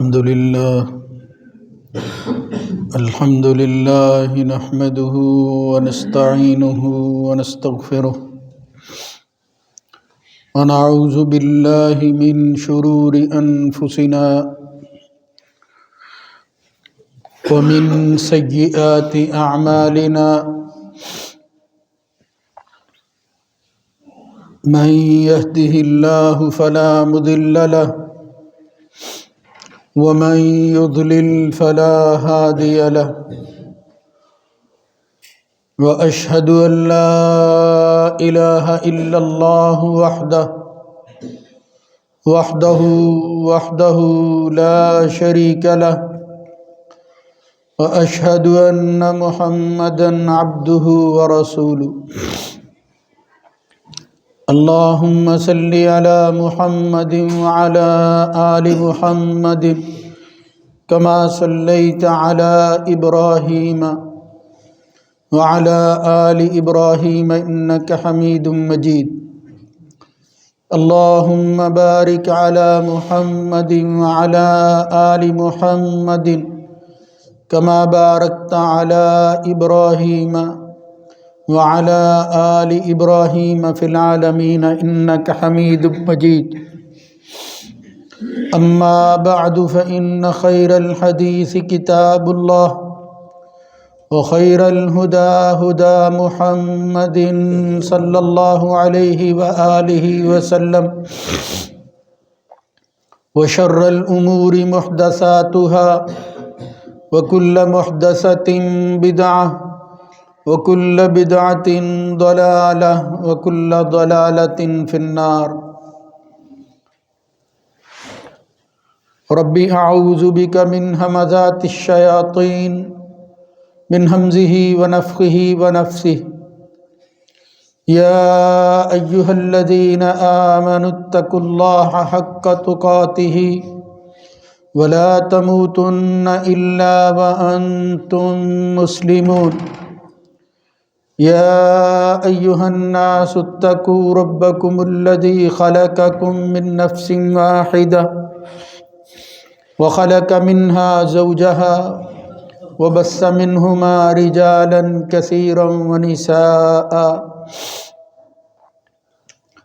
الحمد لله نحمده ونستعينه ونستغفره ونعوذ بالله من شرور أنفسنا ومن سيئات أعمالنا من يهده الله فلا مضل له ومن يضلل فلا هادي له وأشهد أن لا إله إلا الله وحده لا شريك له وأشهد أن محمدا عبده ورسوله اللهم صل على محمد وعلى آل محمد كما صليت على إبراهيم وعلى آل إبراهيم إنك حميد مجيد اللهم بارك على محمد وعلى آل محمد كما باركت على إبراهيم وعلى آل إبراهيم في العالمين إنك حميد مجيد أما بعد فإن خير الحديث كتاب الله وخير الهدى هدى محمد صلى الله عليه وآله وسلم وشر الأمور محدثاتها وكل محدثة بدعة وكل بدعة ضلالة وكل ضلالة في النار رب أعوذ بك من همزات الشياطين من همزه ونفخه ونفثه يا أيها الذين آمنوا اتقوا الله حق تقاته ولا تموتن إلا وأنتم مسلمون يا أيها الناس اتقوا ربكم الذي خلقكم من نفس واحدة وخلق منها زوجها وبث منهما رجالا كثيرا ونساء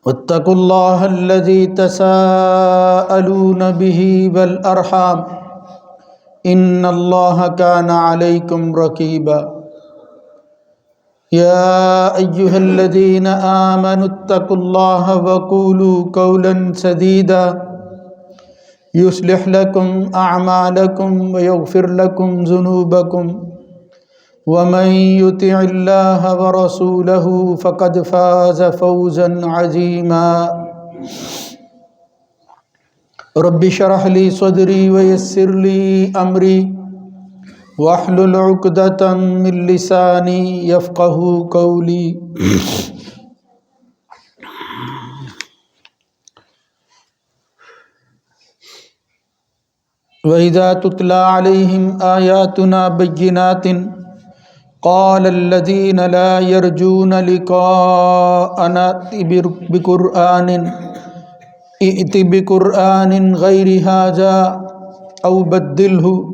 واتقوا الله الذي تساءلون به والأرحام إن الله كان عليكم رقيبا يا أيها الذين آمنوا اتقوا الله وقولوا قولا سديدا يصلح لكم أعمالكم ويغفر لكم ذنوبكم ومن يطع الله ورسوله فقد فاز فوزا عظيما رب اشرح لي صدري ويسر لي أمري واحلل عقدة من لساني يفقهوا قولي وإذا تتلى عليهم آياتنا بينات قال الذين لا يرجون لقاءنا ائت بقرآن غير هذا أو بدله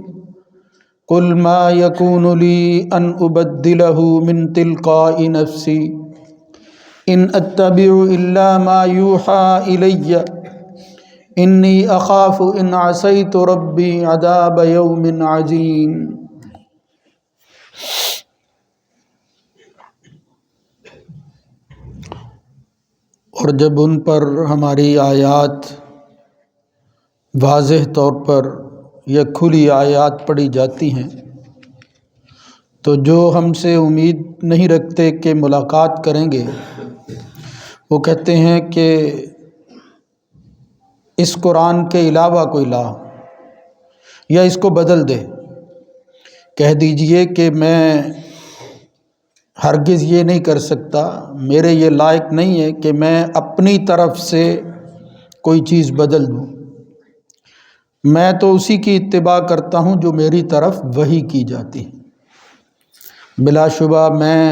قل ما يكون لي أن أبدله من تلقاء نفسي إن أتبع إلا ما يوحى إلي إني أخاف إن عصيت ربي عذاب يوم عظيم اور جب ان پر ہماری آیات واضح طور پر یا کھلی آیات پڑھی جاتی ہیں تو جو ہم سے امید نہیں رکھتے کہ ملاقات کریں گے وہ کہتے ہیں کہ اس قرآن کے علاوہ کوئی لا یا اس کو بدل دے، کہہ دیجئے کہ میں ہرگز یہ نہیں کر سکتا، میرے یہ لائق نہیں ہے کہ میں اپنی طرف سے کوئی چیز بدل دوں، میں تو اسی کی اتباع کرتا ہوں جو میری طرف وحی کی جاتی ہے۔ بلا شبہ میں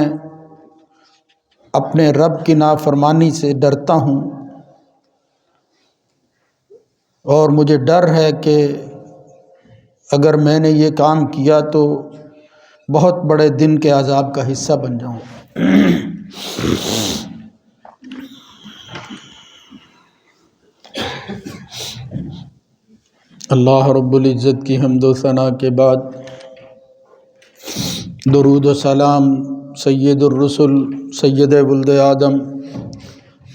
اپنے رب کی نافرمانی سے ڈرتا ہوں اور مجھے ڈر ہے کہ اگر میں نے یہ کام کیا تو بہت بڑے دن کے عذاب کا حصہ بن جاؤں۔ اللہ رب العزت کی حمد و ثنا کے بعد درود و سلام سید الرسل سید ولد آدم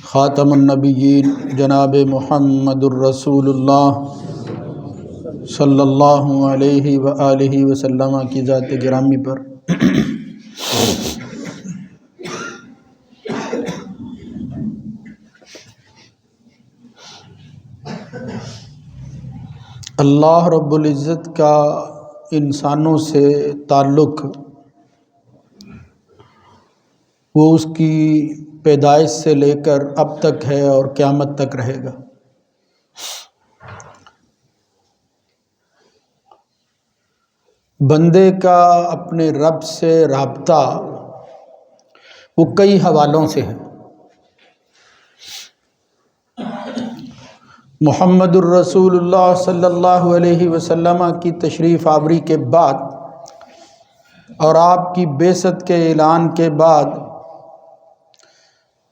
خاتم النبیین جناب محمد الرسول اللہ صلی اللہ علیہ وآلہ وسلم کی ذات گرامی پر اللہ رب العزت کا انسانوں سے تعلق وہ اس کی پیدائش سے لے کر اب تک ہے اور قیامت تک رہے گا۔ بندے کا اپنے رب سے رابطہ وہ کئی حوالوں سے ہے۔ محمد الرسول اللہ صلی اللہ علیہ وسلم کی تشریف آوری کے بعد اور آپ کی بعثت کے اعلان کے بعد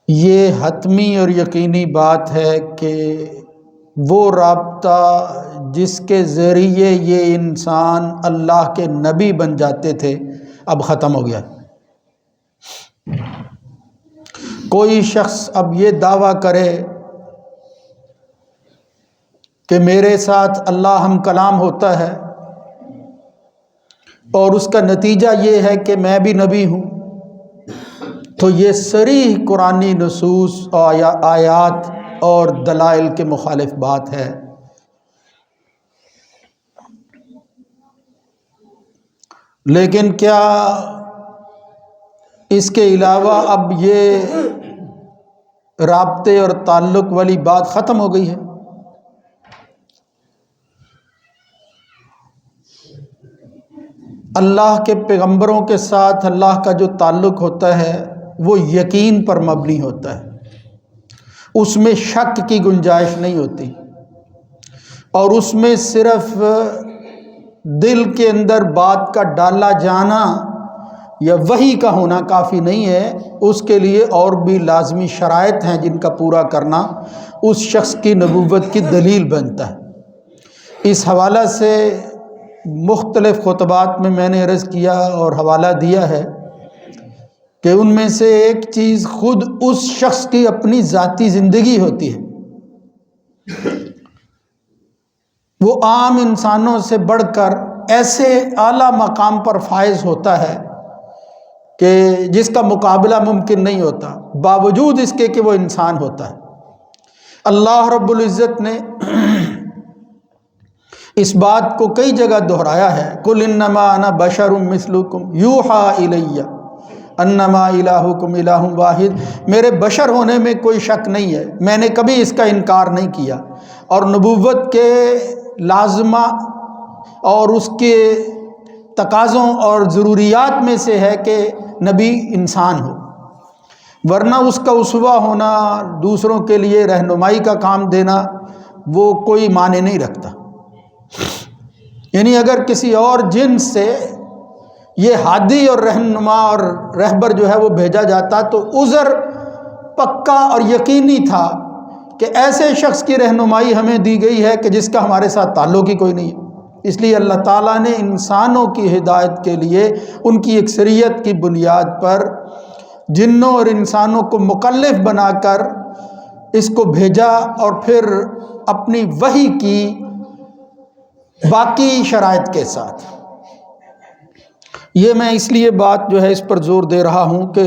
یہ حتمی اور یقینی بات ہے کہ وہ رابطہ جس کے ذریعے یہ انسان اللہ کے نبی بن جاتے تھے اب ختم ہو گیا۔ کوئی شخص اب یہ دعویٰ کرے کہ میرے ساتھ اللہ ہم کلام ہوتا ہے اور اس کا نتیجہ یہ ہے کہ میں بھی نبی ہوں، تو یہ صریح قرآنی نصوص آیات اور دلائل کے مخالف بات ہے۔ لیکن کیا اس کے علاوہ اب یہ رابطے اور تعلق والی بات ختم ہو گئی ہے؟ اللہ کے پیغمبروں کے ساتھ اللہ کا جو تعلق ہوتا ہے وہ یقین پر مبنی ہوتا ہے، اس میں شک کی گنجائش نہیں ہوتی، اور اس میں صرف دل کے اندر بات کا ڈالا جانا یا وحی کا ہونا کافی نہیں ہے، اس کے لیے اور بھی لازمی شرائط ہیں جن کا پورا کرنا اس شخص کی نبوت کی دلیل بنتا ہے۔ اس حوالہ سے مختلف خطبات میں نے عرض کیا اور حوالہ دیا ہے کہ ان میں سے ایک چیز خود اس شخص کی اپنی ذاتی زندگی ہوتی ہے۔ وہ عام انسانوں سے بڑھ کر ایسے اعلیٰ مقام پر فائز ہوتا ہے کہ جس کا مقابلہ ممکن نہیں ہوتا، باوجود اس کے کہ وہ انسان ہوتا ہے۔ اللہ رب العزت نے اس بات کو کئی جگہ دہرایا ہے، قُلْ إِنَّمَا أَنَا بَشَرٌ مِثْلُكُمْ يُوحَىٰ إِلَيَّ أَنَّمَا إِلَٰهُكُمْ إِلَٰهٌ وَاحِدٌ۔ میرے بشر ہونے میں کوئی شک نہیں ہے، میں نے کبھی اس کا انکار نہیں کیا، اور نبوت کے لازمہ اور اس کے تقاضوں اور ضروریات میں سے ہے کہ نبی انسان ہو، ورنہ اس کا اسوہ ہونا، دوسروں کے لیے رہنمائی کا کام دینا وہ کوئی معنی نہیں رکھتا۔ یعنی اگر کسی اور جنس سے یہ ہادی اور رہنما اور رہبر جو ہے وہ بھیجا جاتا تو عذر پکا اور یقینی تھا کہ ایسے شخص کی رہنمائی ہمیں دی گئی ہے کہ جس کا ہمارے ساتھ تعلق ہی کوئی نہیں ہے۔ اس لیے اللہ تعالیٰ نے انسانوں کی ہدایت کے لیے ان کی اکثریت کی بنیاد پر جنوں اور انسانوں کو مکلف بنا کر اس کو بھیجا، اور پھر اپنی وحی کی باقی شرائط کے ساتھ۔ یہ میں اس لیے بات جو ہے اس پر زور دے رہا ہوں کہ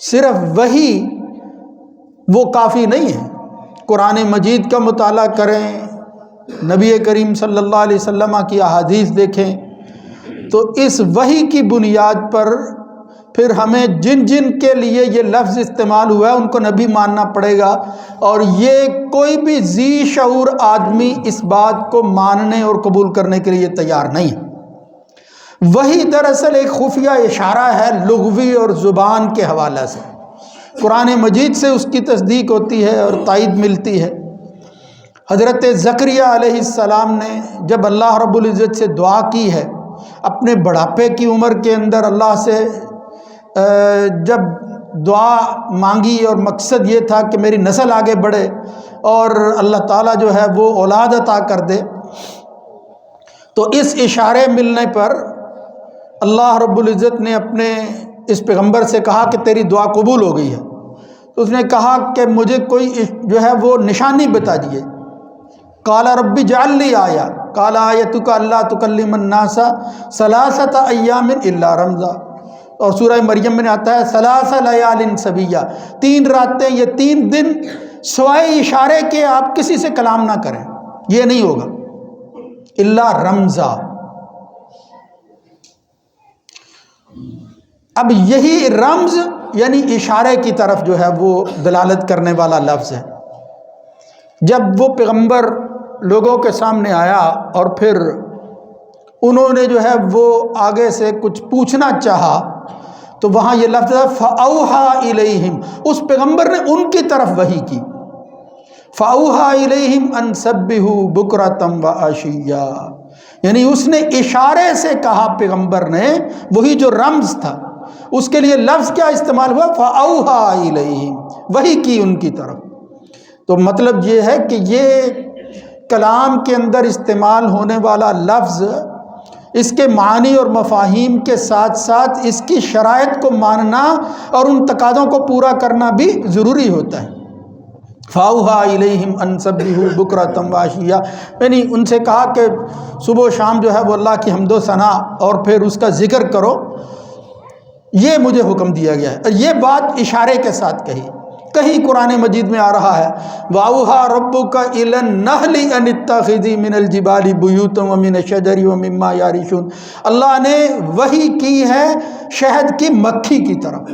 صرف وحی وہ کافی نہیں ہے۔ قرآن مجید کا مطالعہ کریں، نبی کریم صلی اللہ علیہ وسلم کی احادیث دیکھیں، تو اس وحی کی بنیاد پر پھر ہمیں جن جن کے لیے یہ لفظ استعمال ہوا ہے ان کو نبی ماننا پڑے گا، اور یہ کوئی بھی ذی شعور آدمی اس بات کو ماننے اور قبول کرنے کے لیے تیار نہیں ہے۔ وحی دراصل ایک خفیہ اشارہ ہے لغوی اور زبان کے حوالے سے، قرآن مجید سے اس کی تصدیق ہوتی ہے اور تائید ملتی ہے۔ حضرت زکریا علیہ السلام نے جب اللہ رب العزت سے دعا کی ہے اپنے بڑھاپے کی عمر کے اندر اللہ سے جب دعا مانگی اور مقصد یہ تھا کہ میری نسل آگے بڑھے اور اللہ تعالیٰ جو ہے وہ اولاد عطا کر دے، تو اس اشارے ملنے پر اللہ رب العزت نے اپنے اس پیغمبر سے کہا کہ تیری دعا قبول ہو گئی ہے۔ تو اس نے کہا کہ مجھے کوئی جو ہے وہ نشانی بتا دیجیے۔ قال رب اجعل لی آیہ، قال آیتک اللہ تکلم الناس ثلاثۃ ایام الا رمزا، اور سورہ مریم میں آتا ہے ثلاث لیال سویہ، 3 راتیں، یہ 3 دن سوائے اشارے کے آپ کسی سے کلام نہ کریں، یہ نہیں ہوگا الا رمزا۔ اب یہی رمز یعنی اشارے کی طرف جو ہے وہ دلالت کرنے والا لفظ ہے۔ جب وہ پیغمبر لوگوں کے سامنے آیا اور پھر انہوں نے جو ہے وہ آگے سے کچھ پوچھنا چاہا تو وہاں یہ لفظ ہے فَأَوْحَى إِلَيْهِمْ، اس پیغمبر نے ان کی طرف وحی کی، فَأَوْحَى إِلَيْهِمْ أَن سَبِّحُوا بُكْرَةً وَعَشِيًّا، یعنی اس نے اشارے سے کہا پیغمبر نے، وہی جو رمز تھا اس کے لیے لفظ کیا استعمال ہوا، فَأَوْحَى إِلَيْهِمْ، وحی کی ان کی طرف۔ تو مطلب یہ ہے کہ یہ کلام کے اندر استعمال ہونے والا لفظ اس کے معنی اور مفاہیم کے ساتھ ساتھ اس کی شرائط کو ماننا اور ان تقاضوں کو پورا کرنا بھی ضروری ہوتا ہے۔ فَأَوْحَى إِلَيْهِمْ أَن سَبِّحُوا بُكْرَةً وَعَشِيًّا، یعنی ان سے کہا کہ صبح و شام جو ہے وہ اللہ کی حمد و ثنا اور پھر اس کا ذکر کرو، یہ مجھے حکم دیا گیا ہے۔ اور یہ بات اشارے کے ساتھ کہی۔ کہیں قرآن مجید میں آ رہا ہے وَأَوْحَى رَبُّكَ إِلَى النَّحْلِ أَنِ اتَّخِذِي مِنَ الْجِبَالِ بُيُوتًا وَمِنَ الشَّجَرِ وَمِمَّا يَعْرِشُونَ، اللہ نے وحی کی ہے شہد کی مکھی کی طرف،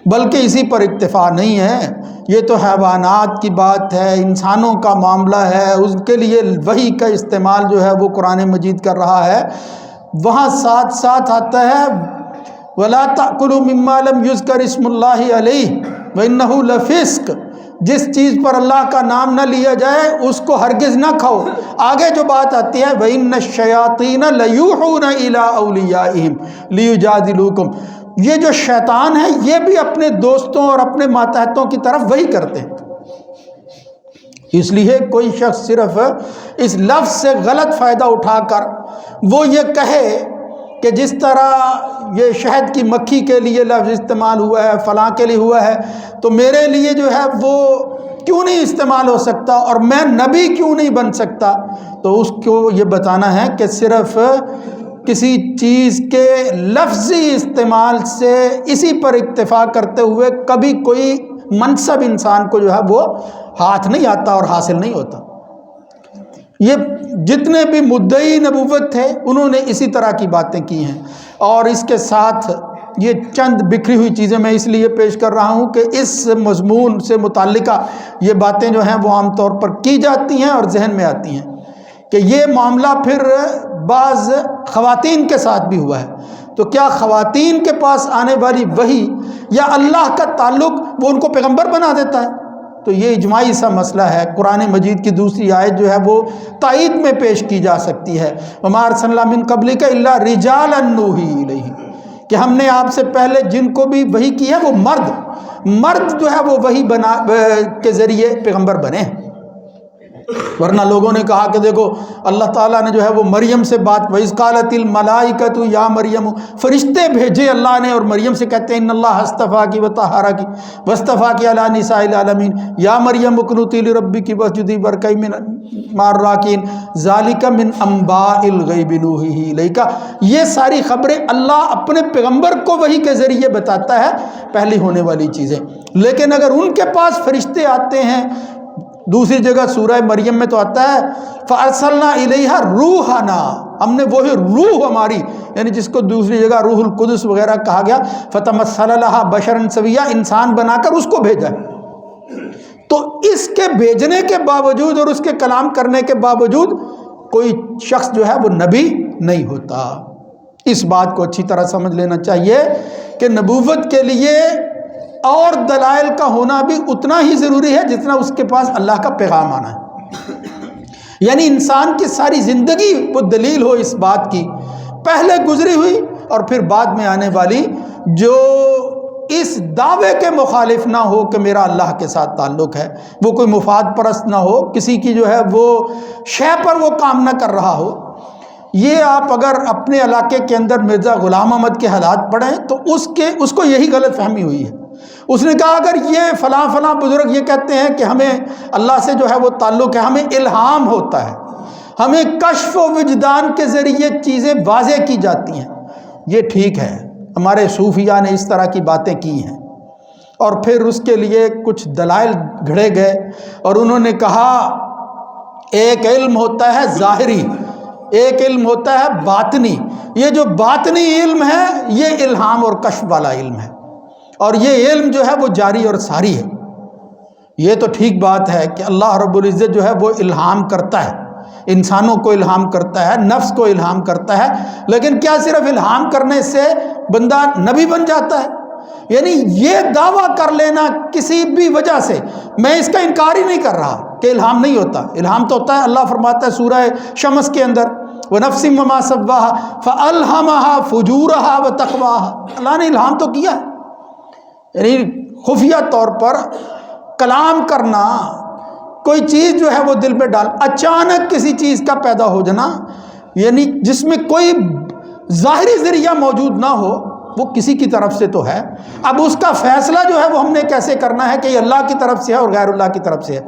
بلکہ اسی پر اکتفا نہیں ہے، یہ تو حیوانات کی بات ہے، انسانوں کا معاملہ ہے، اس کے لیے وحی کا استعمال جو ہے وہ قرآن مجید کر رہا ہے۔ وہاں ساتھ ساتھ آتا ہے وَلَا تَأْكُلُوا مِمَّا لَمْ يُذْكَرِ اسْمُ اللَّهِ عَلَيْهِ وَإِنَّهُ لَفِسْقٌ، جس چیز پر اللہ کا نام نہ لیا جائے اس کو ہرگز نہ کھاؤ۔ آگے جو بات آتی ہے وَإِنَّ الشَّيَاطِينَ لَيُوحُونَ إِلَىٰ أَوْلِيَائِهِمْ لِيُجَادِلُوكُمْ، یہ جو شیطان ہے یہ بھی اپنے دوستوں اور اپنے ماتحتوں کی طرف وہی کرتے ہیں۔ اس لیے کوئی شخص صرف اس لفظ سے غلط فائدہ اٹھا کر وہ یہ کہے کہ جس طرح یہ شہد کی مکھی کے لیے لفظ استعمال ہوا ہے فلاں کے لیے ہوا ہے تو میرے لیے جو ہے وہ کیوں نہیں استعمال ہو سکتا اور میں نبی کیوں نہیں بن سکتا، تو اس کو یہ بتانا ہے کہ صرف کسی چیز کے لفظی استعمال سے اسی پر اکتفا کرتے ہوئے کبھی کوئی منصب انسان کو جو ہے وہ ہاتھ نہیں آتا اور حاصل نہیں ہوتا۔ یہ جتنے بھی مدعی نبوت تھے انہوں نے اسی طرح کی باتیں کی ہیں، اور اس کے ساتھ یہ چند بکھری ہوئی چیزیں میں اس لیے پیش کر رہا ہوں کہ اس مضمون سے متعلقہ یہ باتیں جو ہیں وہ عام طور پر کی جاتی ہیں اور ذہن میں آتی ہیں کہ یہ معاملہ پھر بعض خواتین کے ساتھ بھی ہوا ہے، تو کیا خواتین کے پاس آنے والی وحی یا اللہ کا تعلق وہ ان کو پیغمبر بنا دیتا ہے؟ تو یہ اجماعی سا مسئلہ ہے۔ قرآن مجید کی دوسری آیت جو ہے وہ تائید میں پیش کی جا سکتی ہے وَمَا أَرْسَلْنَا مِن قَبْلِكَ إِلَّا رِجَالًا نُوحِي إِلَيْهِمْ، کہ ہم نے آپ سے پہلے جن کو بھی وحی کی ہے وہ مرد جو ہے وہ وحی کے ذریعے پیغمبر بنے ہیں۔ ورنہ لوگوں نے کہا کہ دیکھو اللہ تعالیٰ نے جو ہے وہ مریم سے بات وَإِذْ قَالَتِ الْمَلَائِكَةُ يَا مَرْيَمُ، فرشتے بھیجے اللہ نے اور مریم سے کہتے ہیں اِنَّ اللَّهَ اصْطَفَاكِ وَطَهَّرَكِ وَاصْطَفَاكِ عَلَىٰ نِسَاءِ الْعَالَمِينَ يَا مَرْيَمُ اقْنُتِي لِرَبِّكِ وَاسْجُدِي وَارْكَعِي مَعَ الرَّاكِعِينَ ذَلِكَ مِنْ أَنْبَاءِ الْغَيْبِ نُوحِيهِ إِلَيْكَ، یہ ساری خبریں اللہ اپنے پیغمبر کو وحی کے ذریعے بتاتا ہے پہلی ہونے والی چیزیں۔ لیکن اگر ان کے پاس فرشتے آتے ہیں، دوسری جگہ سورہ مریم میں تو آتا ہے فَأَرْسَلْنَا إِلَيْهَا رُوحَنَا، ہم نے وہی روح ہماری، یعنی جس کو دوسری جگہ روح القدس وغیرہ کہا گیا، فَتَمَثَّلَ لَهَا بَشَرًا سَوِيًّا، انسان بنا کر اس کو بھیجا۔ تو اس کے بھیجنے کے باوجود اور اس کے کلام کرنے کے باوجود کوئی شخص جو ہے وہ نبی نہیں ہوتا۔ اس بات کو اچھی طرح سمجھ لینا چاہیے کہ نبوت کے لیے اور دلائل کا ہونا بھی اتنا ہی ضروری ہے جتنا اس کے پاس اللہ کا پیغام آنا ہے۔ یعنی انسان کی ساری زندگی وہ دلیل ہو اس بات کی، پہلے گزری ہوئی اور پھر بعد میں آنے والی، جو اس دعوے کے مخالف نہ ہو کہ میرا اللہ کے ساتھ تعلق ہے، وہ کوئی مفاد پرست نہ ہو، کسی کی جو ہے وہ شے پر وہ کام نہ کر رہا ہو۔ یہ آپ اگر اپنے علاقے کے اندر مرزا غلام احمد کے حالات پڑھیں تو اس کو یہی غلط فہمی ہوئی ہے۔ اس نے کہا اگر یہ فلاں فلاں بزرگ یہ کہتے ہیں کہ ہمیں اللہ سے جو ہے وہ تعلق ہے، ہمیں الہام ہوتا ہے، ہمیں کشف و وجدان کے ذریعے چیزیں واضح کی جاتی ہیں، یہ ٹھیک ہے، ہمارے صوفیاء نے اس طرح کی باتیں کی ہیں۔ اور پھر اس کے لیے کچھ دلائل گھڑے گئے اور انہوں نے کہا ایک علم ہوتا ہے ظاہری، ایک علم ہوتا ہے باطنی، یہ جو باطنی علم ہے یہ الہام اور کشف والا علم ہے، اور یہ علم جو ہے وہ جاری اور ساری ہے۔ یہ تو ٹھیک بات ہے کہ اللہ رب العزت جو ہے وہ الہام کرتا ہے، انسانوں کو الہام کرتا ہے، نفس کو الہام کرتا ہے، لیکن کیا صرف الہام کرنے سے بندہ نبی بن جاتا ہے؟ یعنی یہ دعویٰ کر لینا کسی بھی وجہ سے، میں اس کا انکار ہی نہیں کر رہا کہ الہام نہیں ہوتا، الہام تو ہوتا ہے۔ اللہ فرماتا ہے سورہ شمس کے اندر وَنَفْسٍ وَمَا سَوَّاهَا فَأَلْهَمَهَا فُجُورَهَا وَتَقْوَاهَا، اللہ نے الہام تو کیا ہے، یعنی خفیہ طور پر کلام کرنا، کوئی چیز جو ہے وہ دل میں ڈال، اچانک کسی چیز کا پیدا ہو جانا، یعنی جس میں کوئی ظاہری ذریعہ موجود نہ ہو، وہ کسی کی طرف سے تو ہے۔ اب اس کا فیصلہ جو ہے وہ ہم نے کیسے کرنا ہے کہ یہ اللہ کی طرف سے ہے اور غیر اللہ کی طرف سے ہے،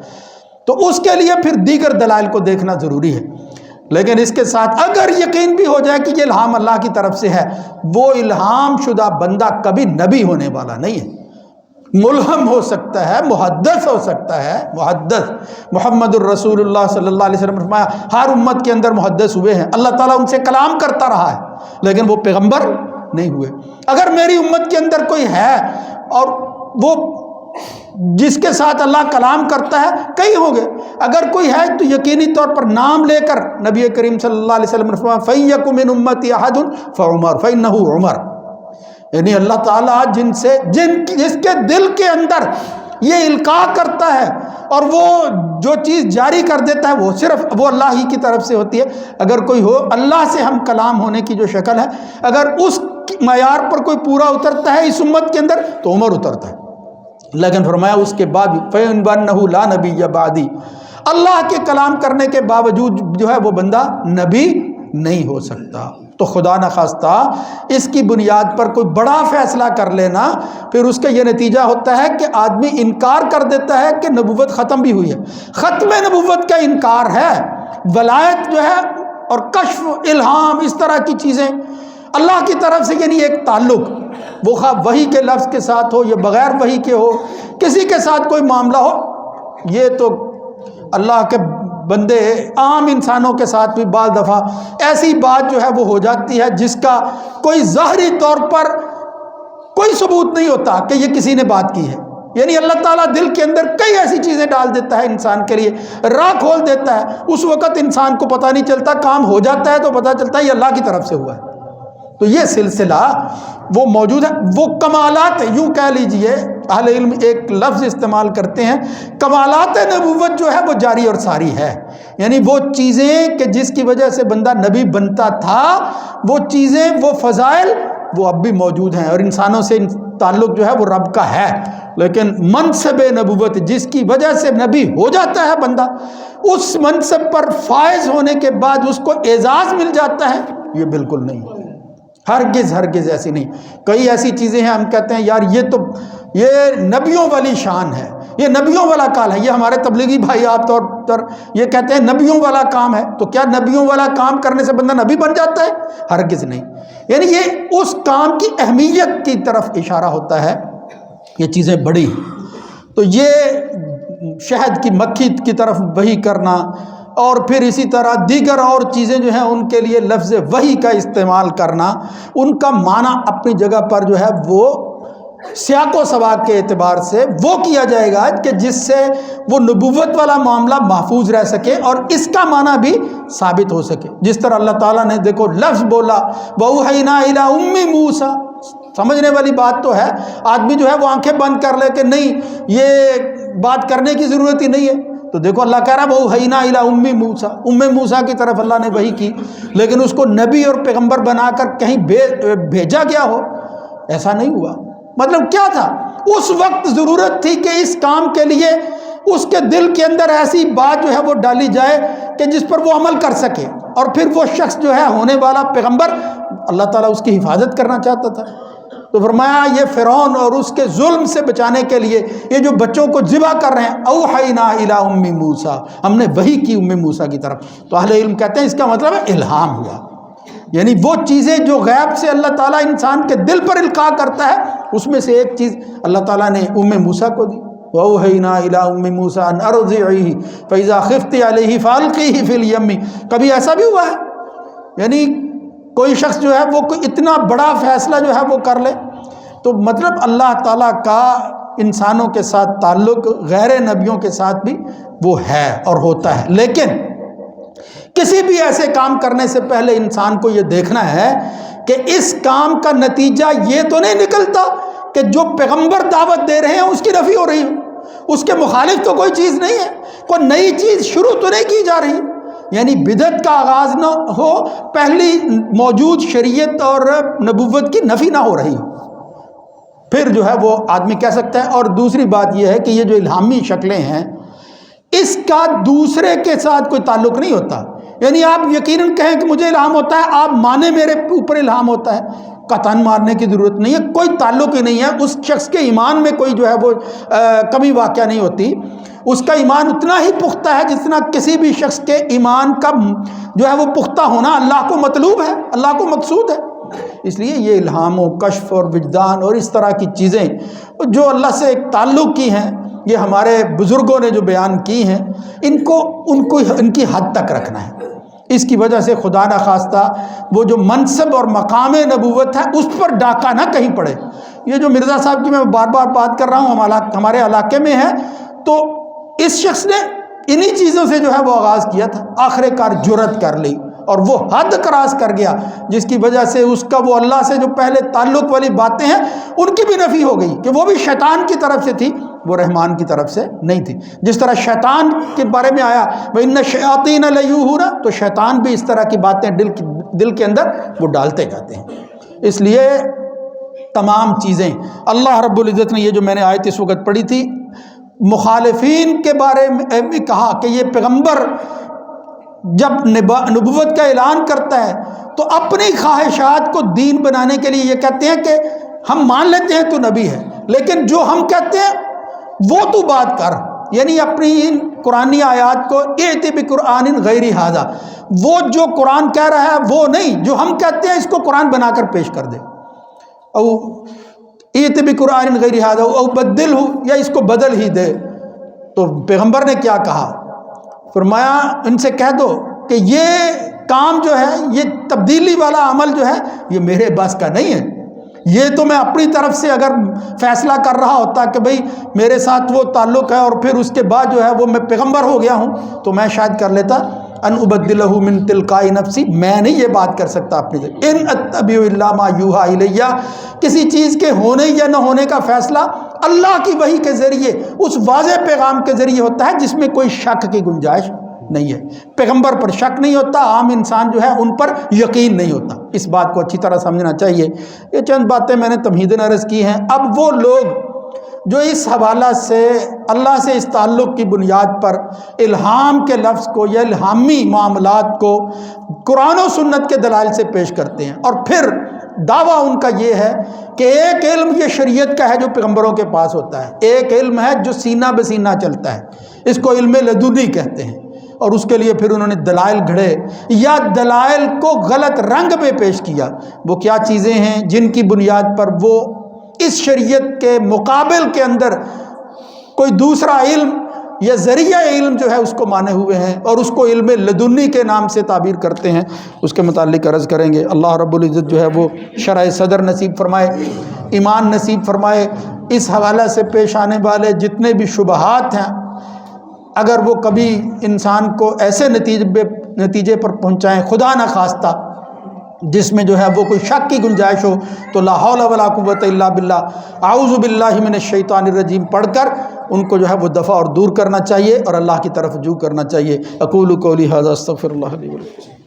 تو اس کے لیے پھر دیگر دلائل کو دیکھنا ضروری ہے۔ لیکن اس کے ساتھ اگر یقین بھی ہو جائے کہ یہ الہام اللہ کی طرف سے ہے، وہ الہام شدہ بندہ کبھی نبی ہونے والا نہیں ہے۔ ملہم ہو سکتا ہے، محدث ہو سکتا ہے، محدث محمد الرسول اللہ صلی اللہ علیہ وسلم نے فرمایا ہر امت کے اندر محدث ہوئے ہیں، اللہ تعالیٰ ان سے کلام کرتا رہا ہے لیکن وہ پیغمبر نہیں ہوئے۔ اگر میری امت کے اندر کوئی ہے اور وہ جس کے ساتھ اللہ کلام کرتا ہے، کئی ہوں گے، اگر کوئی ہے تو یقینی طور پر نام لے کر نبی کریم صلی اللہ علیہ وسلم نے فرمایا فَإِن مِّنْ أُمَّتِي أَحَدٌ فَعُمَرُ فَإِنَّهُ عُمَرُ، یعنی اللہ تعالیٰ جس کے دل کے اندر یہ القاء کرتا ہے اور وہ جو چیز جاری کر دیتا ہے وہ صرف وہ اللہ ہی کی طرف سے ہوتی ہے۔ اگر کوئی ہو اللہ سے ہم کلام ہونے کی جو شکل ہے، اگر اس معیار پر کوئی پورا اترتا ہے اس امت کے اندر تو عمر اترتا ہے۔ لیکن فرمایا اس کے بعد فَإِن بَنَّهُ لَا نَبِيَّ بَعْدِي، اللہ کے کلام کرنے کے باوجود جو ہے وہ بندہ نبی نہیں ہو سکتا۔ تو خدا نخواستہ اس کی بنیاد پر کوئی بڑا فیصلہ کر لینا، پھر اس کا یہ نتیجہ ہوتا ہے کہ آدمی انکار کر دیتا ہے کہ نبوت ختم بھی ہوئی ہے۔ ختم نبوت کا انکار ہے، ولایت جو ہے اور کشف، الہام، اس طرح کی چیزیں اللہ کی طرف سے، یعنی ایک تعلق، وہ خواہ وحی کے لفظ کے ساتھ ہو یا بغیر وحی کے ہو، کسی کے ساتھ کوئی معاملہ ہو، یہ تو اللہ کے بندے عام انسانوں کے ساتھ بھی بعض دفعہ ایسی بات جو ہے وہ ہو جاتی ہے جس کا کوئی ظاہری طور پر کوئی ثبوت نہیں ہوتا کہ یہ کسی نے بات کی ہے، یعنی اللہ تعالیٰ دل کے اندر کئی ایسی چیزیں ڈال دیتا ہے، انسان کے لیے راہ کھول دیتا ہے، اس وقت انسان کو پتہ نہیں چلتا، کام ہو جاتا ہے تو پتہ چلتا ہے یہ اللہ کی طرف سے ہوا ہے۔ تو یہ سلسلہ وہ موجود ہے، وہ کمالات، یوں کہہ لیجئے، اہل علم ایک لفظ استعمال کرتے ہیں، کمالات نبوت جو ہے وہ جاری اور ساری ہے، یعنی وہ چیزیں کہ جس کی وجہ سے بندہ نبی بنتا تھا، وہ چیزیں، وہ فضائل وہ اب بھی موجود ہیں، اور انسانوں سے تعلق جو ہے وہ رب کا ہے۔ لیکن منصب نبوت جس کی وجہ سے نبی ہو جاتا ہے بندہ، اس منصب پر فائز ہونے کے بعد اس کو اعزاز مل جاتا ہے، یہ بالکل نہیں، ہرگز ہرگز ایسی نہیں۔ کئی ایسی چیزیں ہیں ہم کہتے ہیں یار یہ نبیوں والی شان ہے، یہ نبیوں والا کام ہے، یہ ہمارے تبلیغی بھائی عام طور پر یہ کہتے ہیں نبیوں والا کام ہے، تو کیا نبیوں والا کام کرنے سے بندہ نبی بن جاتا ہے؟ ہرگز نہیں، یعنی یہ اس کام کی اہمیت کی طرف اشارہ ہوتا ہے، یہ چیزیں بڑی، تو یہ شہد کی مکھی کی طرف وحی کرنا، اور پھر اسی طرح دیگر اور چیزیں جو ہیں ان کے لیے لفظ وحی کا استعمال کرنا، ان کا معنی اپنی جگہ پر جو ہے وہ سیاق و سباق کے اعتبار سے وہ کیا جائے گا کہ جس سے وہ نبوت والا معاملہ محفوظ رہ سکے اور اس کا معنی بھی ثابت ہو سکے۔ جس طرح اللہ تعالیٰ نے دیکھو لفظ بولا وَأَوْحَيْنَا إِلَىٰ أُمِّ مُوسَىٰ، سمجھنے والی بات تو ہے، آدمی جو ہے وہ آنکھیں بند کر لے کہ نہیں یہ بات کرنے کی ضرورت ہی نہیں ہے، تو دیکھو اللہ کہہ رہا ہے وَأَوْحَيْنَا إِلَىٰ أُمِّ مُوسَىٰ، موسیٰ کی طرف اللہ نے وحی کی، لیکن اس کو نبی اور پیغمبر بنا کر کہیں بھیجا گیا ہو، ایسا نہیں ہوا۔ مطلب کیا تھا؟ اس وقت ضرورت تھی کہ اس کام کے لیے اس کے دل کے اندر ایسی بات جو ہے وہ ڈالی جائے کہ جس پر وہ عمل کر سکے، اور پھر وہ شخص جو ہے ہونے والا پیغمبر، اللہ تعالیٰ اس کی حفاظت کرنا چاہتا تھا۔ تو فرمایا یہ فرعون اور اس کے ظلم سے بچانے کے لیے یہ جو بچوں کو ذبح کر رہے ہیں، اوحینا الی ام موسیٰ، ہم نے وحی کی ام موسیٰ کی طرف۔ تو اہل علم کہتے ہیں اس کا مطلب ہے الہام ہوا، یعنی وہ چیزیں جو غیب سے اللہ تعالیٰ انسان کے دل پر القاء کرتا ہے، اس میں سے ایک چیز اللہ تعالیٰ نے ام موسیٰ کو دی۔ وَأَوْحَيْنَا إِلَىٰ أُمِّ مُوسَىٰ أَنْ أَرْضِعِيهِ فَإِذَا خِفْتِ عَلَيْهِ فَأَلْقِيهِ فِي الْيَمِّ۔ کبھی ایسا بھی ہوا ہے، یعنی کوئی شخص جو ہے وہ کوئی اتنا بڑا فیصلہ جو ہے وہ کر لے، تو مطلب اللہ تعالیٰ کا انسانوں کے ساتھ تعلق غیر نبیوں کے ساتھ بھی وہ ہے اور ہوتا ہے، لیکن کسی بھی ایسے کام کرنے سے پہلے انسان کو یہ دیکھنا ہے کہ اس کام کا نتیجہ یہ تو نہیں نکلتا کہ جو پیغمبر دعوت دے رہے ہیں اس کی نفی ہو رہی ہو، اس کے مخالف تو کوئی چیز نہیں ہے، کوئی نئی چیز شروع تو نہیں کی جا رہی، یعنی بدعت کا آغاز نہ ہو، پہلی موجود شریعت اور نبوت کی نفی نہ ہو رہی ہو، پھر جو ہے وہ آدمی کہہ سکتا ہے۔ اور دوسری بات یہ ہے کہ یہ جو الہامی شکلیں ہیں اس کا دوسرے کے ساتھ کوئی تعلق نہیں ہوتا، یعنی آپ یقیناً کہیں کہ مجھے الہام ہوتا ہے، آپ مانے میرے اوپر الہام ہوتا ہے، قطعاً ماننے کی ضرورت نہیں ہے، کوئی تعلق ہی نہیں ہے، اس شخص کے ایمان میں کوئی جو ہے وہ کمی واقع نہیں ہوتی، اس کا ایمان اتنا ہی پختہ ہے جتنا کسی بھی شخص کے ایمان کا جو ہے وہ پختہ ہونا اللہ کو مطلوب ہے، اللہ کو مقصود ہے۔ اس لیے یہ الہام و کشف اور وجدان اور اس طرح کی چیزیں جو اللہ سے ایک تعلق کی ہیں، یہ ہمارے بزرگوں نے جو بیان کی ہیں، ان کی حد تک رکھنا ہے۔ اس کی وجہ سے خدا نہ خواستہ وہ جو منصب اور مقام نبوت ہے اس پر ڈاکہ نہ کہیں پڑے۔ یہ جو مرزا صاحب کی میں بار بار بات کر رہا ہوں ہمارے علاقے میں ہے، تو اس شخص نے انہی چیزوں سے جو ہے وہ آغاز کیا تھا، آخر کار جرت کر لی اور وہ حد کراس کر گیا، جس کی وجہ سے اس کا وہ اللہ سے جو پہلے تعلق والی باتیں ہیں ان کی بھی نفی ہو گئی کہ وہ بھی شیطان کی طرف سے تھی، وہ رحمان کی طرف سے نہیں تھی۔ جس طرح شیطان کے بارے میں آیا وَإِنَّ الشَّيَاطِينَ لَيُوحُونَ، تو شیطان بھی اس طرح کی باتیں دل کے اندر وہ ڈالتے جاتے ہیں۔ اس لیے تمام چیزیں اللہ رب العزت نے یہ جو میں نے آیت اس وقت پڑھی تھی، مخالفین کے بارے میں کہا کہ یہ پیغمبر جب نبوت کا اعلان کرتا ہے تو اپنی خواہشات کو دین بنانے کے لیے یہ کہتے ہیں کہ ہم مان لیتے ہیں تو نبی ہے، لیکن جو ہم کہتے ہیں وہ تو بات کر، یعنی اپنی ان قرآنی آیات کو ائت بقرآن غیر ھذا، وہ جو قرآن کہہ رہا ہے وہ نہیں، جو ہم کہتے ہیں اس کو قرآن بنا کر پیش کر دے، او ائت بقرآن غیر ھذا او بدل ہو، یا اس کو بدل ہی دے۔ تو پیغمبر نے کیا کہا؟ فرمایا ان سے کہہ دو کہ یہ کام جو ہے، یہ تبدیلی والا عمل جو ہے، یہ میرے بس کا نہیں ہے، یہ تو میں اپنی طرف سے اگر فیصلہ کر رہا ہوتا کہ بھئی میرے ساتھ وہ تعلق ہے اور پھر اس کے بعد جو ہے وہ میں پیغمبر ہو گیا ہوں، تو میں شاید کر لیتا ان ابدلہ من تلقاء نفسی، میں نہیں یہ بات کر سکتا اپنی طرف۔ ان اتبع الا ما یوحی الیہ، کسی چیز کے ہونے یا نہ ہونے کا فیصلہ اللہ کی وحی کے ذریعے، اس واضح پیغام کے ذریعے ہوتا ہے جس میں کوئی شک کی گنجائش نہیں ہے۔ پیغمبر پر شک نہیں ہوتا، عام انسان جو ہے ان پر یقین نہیں ہوتا۔ اس بات کو اچھی طرح سمجھنا چاہیے۔ یہ چند باتیں میں نے تمہیداً عرض کی ہیں۔ اب وہ لوگ جو اس حوالہ سے اللہ سے اس تعلق کی بنیاد پر الہام کے لفظ کو یا الہامی معاملات کو قرآن و سنت کے دلائل سے پیش کرتے ہیں، اور پھر دعویٰ ان کا یہ ہے کہ ایک علم یہ شریعت کا ہے جو پیغمبروں کے پاس ہوتا ہے، ایک علم ہے جو سینہ بہ سینہ چلتا ہے، اس کو علم لدنی کہتے ہیں، اور اس کے لیے پھر انہوں نے دلائل گھڑے یا دلائل کو غلط رنگ میں پیش کیا۔ وہ کیا چیزیں ہیں جن کی بنیاد پر وہ اس شریعت کے مقابل کے اندر کوئی دوسرا علم یا ذریعہ علم جو ہے اس کو مانے ہوئے ہیں اور اس کو علم لدنی کے نام سے تعبیر کرتے ہیں، اس کے متعلق عرض کریں گے۔ اللہ رب العزت جو ہے وہ شرح صدر نصیب فرمائے، ایمان نصیب فرمائے۔ اس حوالہ سے پیش آنے والے جتنے بھی شبہات ہیں، اگر وہ کبھی انسان کو ایسے نتیجے پر پہنچائیں خدا نہ خواستہ جس میں جو ہے وہ کوئی شک کی گنجائش ہو، تو لا حول ولا قوت الا باللہ، اعوذ باللہ من الشیطان الرجیم پڑھ کر ان کو جو ہے وہ دفع اور دور کرنا چاہیے اور اللہ کی طرف رجوع کرنا چاہیے۔ اقول قولی ھذا استغفر اللہ لی ولکم۔